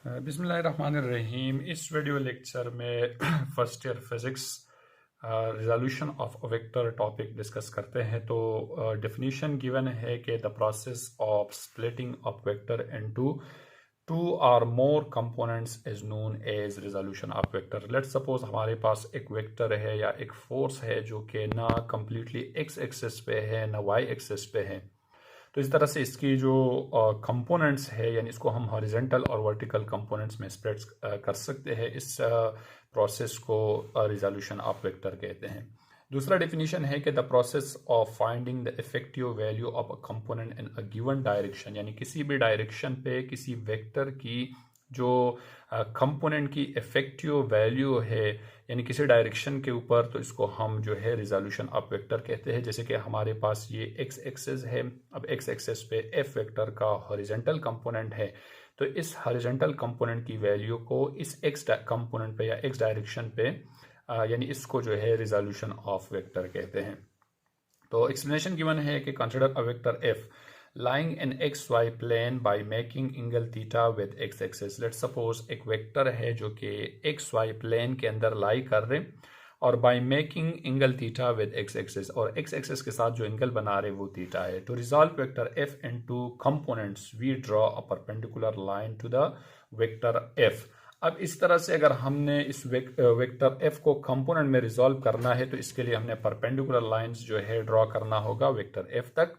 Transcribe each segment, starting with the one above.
बिस्मिल्लाहिर्रहमानिर्रहीम। इस video lecture में first year physics resolution of a vector topic discuss करते हैं। तो डेफिनेशन गिवन है कि the process of splitting of vector into two और more components is known as resolution of vector. Let's suppose हमारे पास एक वेक्टर है या एक फोर्स है जो कि ना कंप्लीटली एक्स एक्सिस पे है ना वाई एक्सिस पे है। तो इस तरह से इसकी जो कंपोनेंट्स है यानी इसको हम हॉरिजेंटल और वर्टिकल कंपोनेंट्स में स्प्लिट कर सकते हैं। इस प्रोसेस को रिजोल्यूशन ऑफ वेक्टर कहते हैं। दूसरा डेफिनेशन है कि the process of finding the effective value of a component in a given direction, यानी किसी भी डायरेक्शन पे किसी वेक्टर की जो कंपोनेंट की इफेक्टिव वैल्यू है यानी किसी डायरेक्शन के ऊपर, तो इसको हम जो है रिजोल्यूशन ऑफ वेक्टर कहते हैं। जैसे कि हमारे पास ये एक्स एक्सिस है, अब एक्स एक्सिस पे एफ वेक्टर का हॉरिजेंटल कंपोनेंट है, तो इस हॉरिजेंटल कंपोनेंट की वैल्यू को इस एक्स कंपोनेंट पे या एक्स डायरेक्शन पे यानी इसको जो है रिजोल्यूशन ऑफ वेक्टर कहते हैं। तो एक्सप्लेनेशन गिवन है कि consider a vector F lying in xy plane by making angle theta with x axis। Let's suppose एक वेक्टर है जो कि xy प्लेन के अंदर लाई कर रहे और by making angle theta with x axis, और x एक्सिस के साथ जो एंगल बना रहे वो थीटा है। To resolve vector f into components we draw a perpendicular line to the vector f। अब इस तरह से अगर हमने इस वेक्टर f को कंपोनेंट में रिजॉल्व करना है तो इसके लिए हमने परपेंडिकुलर लाइंस जो है ड्रॉ करना होगा वेक्टर f तक।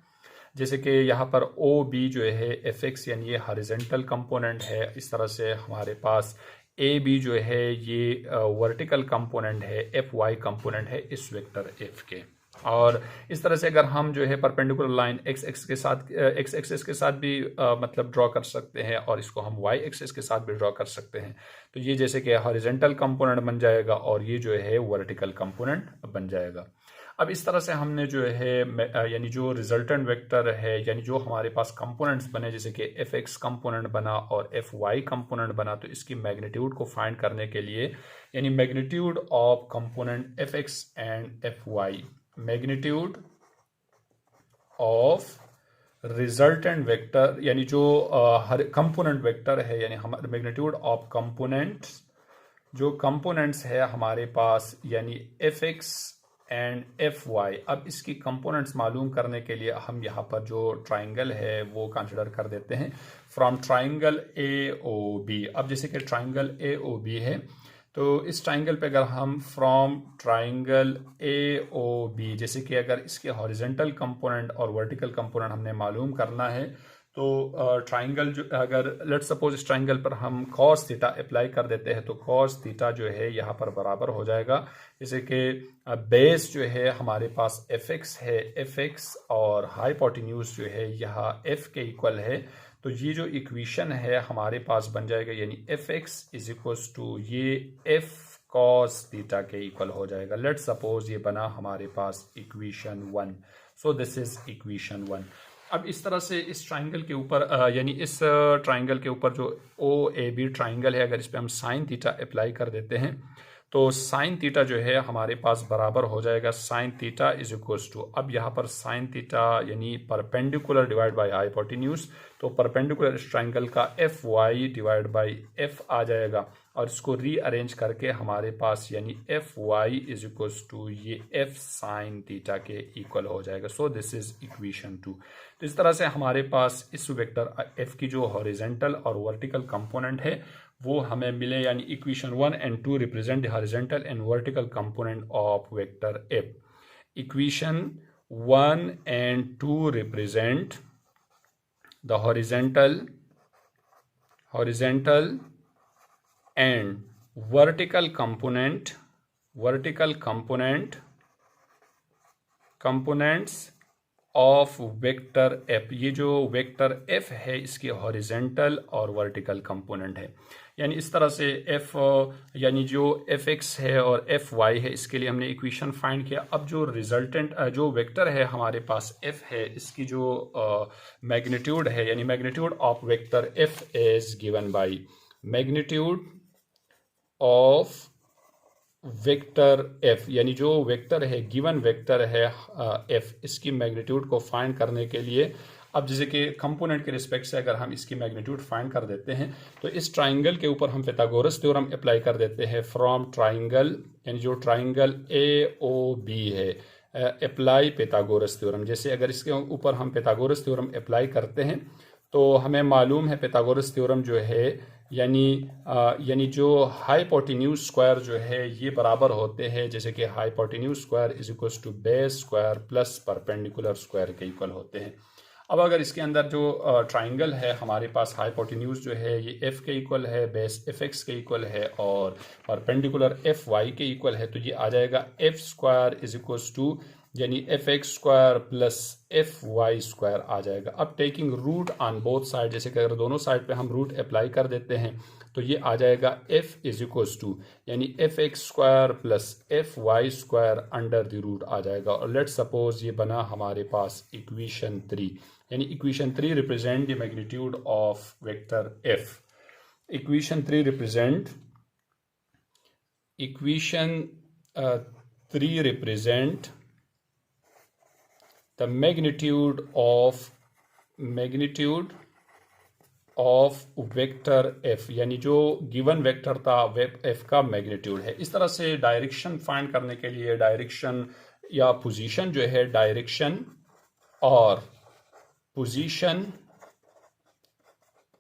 जैसे कि यहाँ पर ओ बी जो है एफ एक्स यानी ये हॉरिजेंटल कंपोनेंट है, इस तरह से हमारे पास ए बी जो है ये वर्टिकल कंपोनेंट है, एफ वाई कंपोनेंट है इस वेक्टर एफ के। और इस तरह से अगर हम जो है परपेंडिकुलर लाइन एक्स एक्स के साथ एक्स एक्सिस के साथ भी मतलब ड्रॉ कर सकते हैं और इसको हम वाई एक्सिस के साथ भी ड्रॉ कर सकते हैं। तो ये जैसे कि हॉरिजेंटल कंपोनेंट बन जाएगा और ये जो है वर्टिकल कंपोनेंट बन जाएगा। अब इस तरह से हमने जो है यानी जो रिजल्टेंट वेक्टर है यानी जो हमारे पास कंपोनेंट्स बने, जैसे कि एफ एक्स कंपोनेंट बना और एफ वाई कंपोनेंट बना, तो इसकी मैग्नीट्यूड को फाइंड करने के लिए यानी magnitude of component F X and F Y, magnitude of resultant vector यानी जो हर कंपोनेंट वेक्टर है यानी हमारे मैग्नीट्यूड ऑफ कंपोनेंट्स, जो कंपोनेंट्स है हमारे पास यानी F X and F Y. अब इसकी कंपोनेंट्स मालूम करने के लिए हम यहाँ पर जो ट्राइंगल है वो कंसिडर कर देते हैं from triangle A O B. अब जैसे कि ट्राइंगल ए ओ बी है, तो इस ट्राइंगल पे अगर हम from triangle A O B, जैसे कि अगर इसके हॉरिजेंटल कंपोनेंट और वर्टिकल कंपोनेंट हमने मालूम करना है, तो ट्राइंगल जो अगर लेट्स सपोज इस ट्राइंगल पर हम कॉस थीटा अप्लाई कर देते हैं तो कॉस थीटा जो है यहाँ पर बराबर हो जाएगा, जैसे कि बेस जो है हमारे पास एफ एक्स है, एफ एक्स और हाइपोटेन्यूज जो है यहाँ एफ के इक्वल है। तो ये जो इक्वेशन है हमारे पास बन जाएगा यानी F X is equals to ये एफ कॉस थीटा के इक्वल हो जाएगा। लेट्स सपोज ये बना हमारे पास equation 1। So this is equation 1। अब इस तरह से इस ट्राइंगल के ऊपर यानी इस ट्राइंगल के ऊपर जो ओ ए बी ट्राइंगल है, अगर इस पे हम साइन थीटा अप्लाई कर देते हैं तो साइन थीटा जो है हमारे पास बराबर हो जाएगा sine theta is equals to, अब यहाँ पर साइन थीटा यानी परपेंडिकुलर डिवाइड बाय हाइपोटेन्यूज, तो परपेंडिकुलर इस ट्राइंगल का F Y divide by F आ जाएगा और इसको रीअरेंज करके हमारे पास यानी F Y is equals to ये एफ साइन थीटा के इक्वल हो जाएगा। So this is equation 2। तो इस तरह से हमारे पास इस वेक्टर एफ की जो हॉरिजेंटल और वर्टिकल कंपोनेंट है वो हमें मिले, यानी equation 1 and 2 represent the horizontal and vertical component of vector F. Equation 1 and 2 represent the horizontal and vertical components of vector F. ये जो वेक्टर एफ है इसके हॉरिजेंटल और वर्टिकल कंपोनेंट है, यानी इस तरह से एफ यानी जो एफ एक्स है और एफ वाई है इसके लिए हमने इक्वेशन फाइंड किया। अब जो रिजल्टेंट जो वेक्टर है हमारे पास एफ है, इसकी जो मैग्नीट्यूड है यानी magnitude of vector F is given by magnitude of vector F, यानी जो वेक्टर है गिवन वेक्टर है एफ, इसकी मैग्नीट्यूड को फाइंड करने के लिए अब जैसे कि कंपोनेंट के रिस्पेक्ट से अगर हम इसकी मैग्नीट्यूड फाइंड कर देते हैं तो इस ट्राइंगल के ऊपर हम पिथागोरस थ्योरम अप्लाई कर देते हैं फ्रॉम ट्राइंगल, यानी जो ट्राइंगल AOB है, अप्लाई पिथागोरस थ्योरम। जैसे अगर इसके ऊपर हम पिथागोरस थ्योरम अप्लाई करते हैं तो हमें मालूम है पिथागोरस थ्योरम जो है यानी जो हाइपोटेन्यूज स्क्वायर जो है ये बराबर होते हैं, जैसे कि hypotenuse square is equal to base square plus perpendicular square के इक्वल होते हैं। अब अगर इसके अंदर जो ट्राइंगल है हमारे पास हाइपोटेन्यूज जो है ये f के इक्वल है, बेस fx के इक्वल है और परपेंडिकुलर fy के इक्वल है, तो ये आ जाएगा f square is equal to यानी fx square plus fy square आ जाएगा। अब taking root on both side, जैसे कि अगर दोनों साइड पे हम रूट अप्लाई कर देते हैं तो ये आ जाएगा f इज इक्वल टू यानी fx square plus fy square under the root आ जाएगा। और लेट्स सपोज ये बना हमारे पास इक्वेशन 3, यानी equation 3 represent the magnitude of vector f। Equation 3 represent the magnitude of vector f, यानी जो गिवन वेक्टर था f का मैग्नीट्यूड है। इस तरह से डायरेक्शन फाइंड करने के लिए डायरेक्शन या पोजीशन जो है, डायरेक्शन और पोजीशन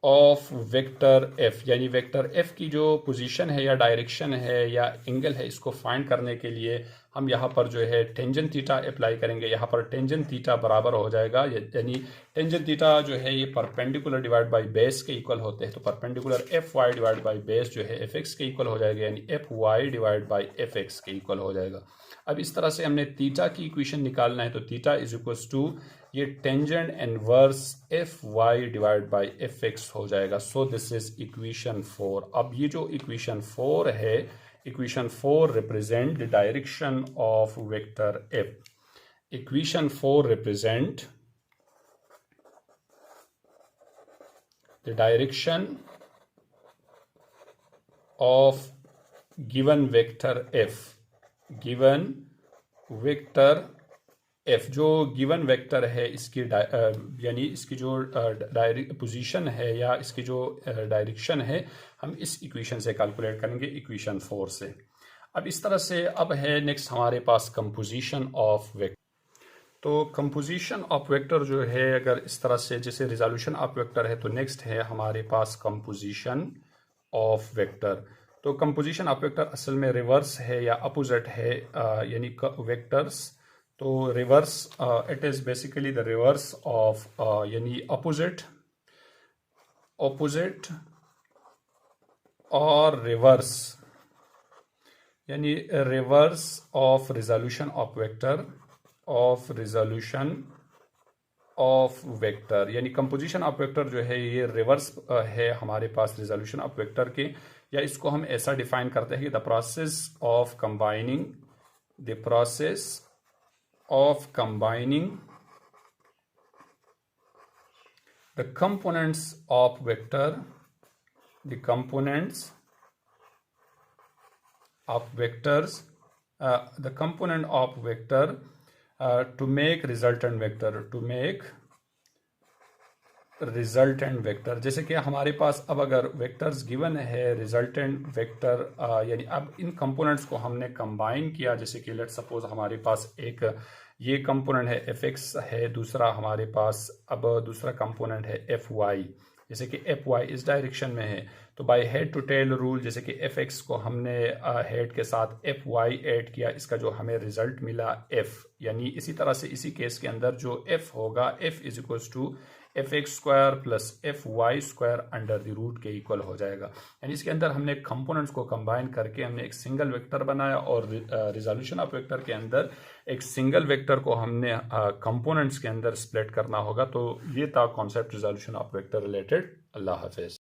ऑफ वेक्टर f, यानी वेक्टर f की जो पोजीशन है या डायरेक्शन है या एंगल है, इसको फाइंड करने के लिए हम यहाँ पर जो है टेंजेंट थीटा अप्लाई करेंगे। यहाँ पर टेंजेंट थीटा बराबर हो जाएगा, यानी टेंजेंट थीटा जो है ये परपेंडिकुलर डिवाइड बाय बेस के इक्वल होते हैं, तो perpendicular fy divide by base जो है fx के इक्वल हो जाएगा, यानी fy डिवाइड बाय fx के इक्वल हो जाएगा। अब इस तरह से हमने थीटा की इक्वेशन निकालना है, तो थीटा इज इक्वल टू ये tangent inverse fy divide by fx हो जाएगा। So this is equation 4। अब ये जो इक्वेशन 4 है, equation 4 represent the direction of vector f। Equation 4 represent the direction of given vector f। Given vector f, जो given vector है इसकी यानी इसकी जो पोजीशन है या इसकी जो डायरेक्शन है, हम इस इक्वेशन से कैलकुलेट करेंगे, इक्वेशन 4 से। अब इस तरह से अब है नेक्स्ट हमारे पास कंपोजिशन ऑफ वेक्टर। तो कंपोजिशन ऑफ वेक्टर जो है, अगर इस तरह से जैसे रिजोल्यूशन ऑफ वेक्टर है, तो नेक्स्ट है हमारे पास कंपोजिशन ऑफ वेक्टर। तो कंपोजिशन ऑफ वेक्टर असल में रिवर्स है या अपोजिट है, यानी वेक्टर्स। तो reverse it is basically the reverse of यानी अपोजिट और रिवर्स, यानी reverse of resolution of vector, यानी कंपोजिशन ऑफ वेक्टर जो है ये रिवर्स है हमारे पास रिजोल्यूशन ऑफ वेक्टर के। या इसको हम ऐसा डिफाइन करते हैं कि the process of combining the components of vector the component of vector to make resultant vector। जैसे कि हमारे पास अब अगर वेक्टर्स गिवन है, रिजल्टेंट वेक्टर, यानी अब इन कंपोनेंट्स को हमने कंबाइन किया। जैसे कि लेट्स सपोज हमारे पास एक ये कंपोनेंट है fx है, दूसरा हमारे पास अब दूसरा कंपोनेंट है fy। जैसे कि fy इस डायरेक्शन में है, तो by head to tail rule, जैसे कि fx को हमने हेड के साथ fy ऐड किया, इसका जो हमें रिजल्ट मिला f, यानी इसी तरह से इसी केस के अंदर जो f होगा, f is equal to fx square plus fy square under the root के इक्वल हो जाएगा। यानी इसके अंदर हमने कंपोनेंट्स को कंबाइन करके हमने एक सिंगल वेक्टर बनाया, और रिजोल्यूशन ऑफ वेक्टर के अंदर एक सिंगल वेक्टर को हमने कंपोनेंट्स के अंदर स्प्लिट करना होगा। तो ये था concept resolution of vector related. Allah Hafiz.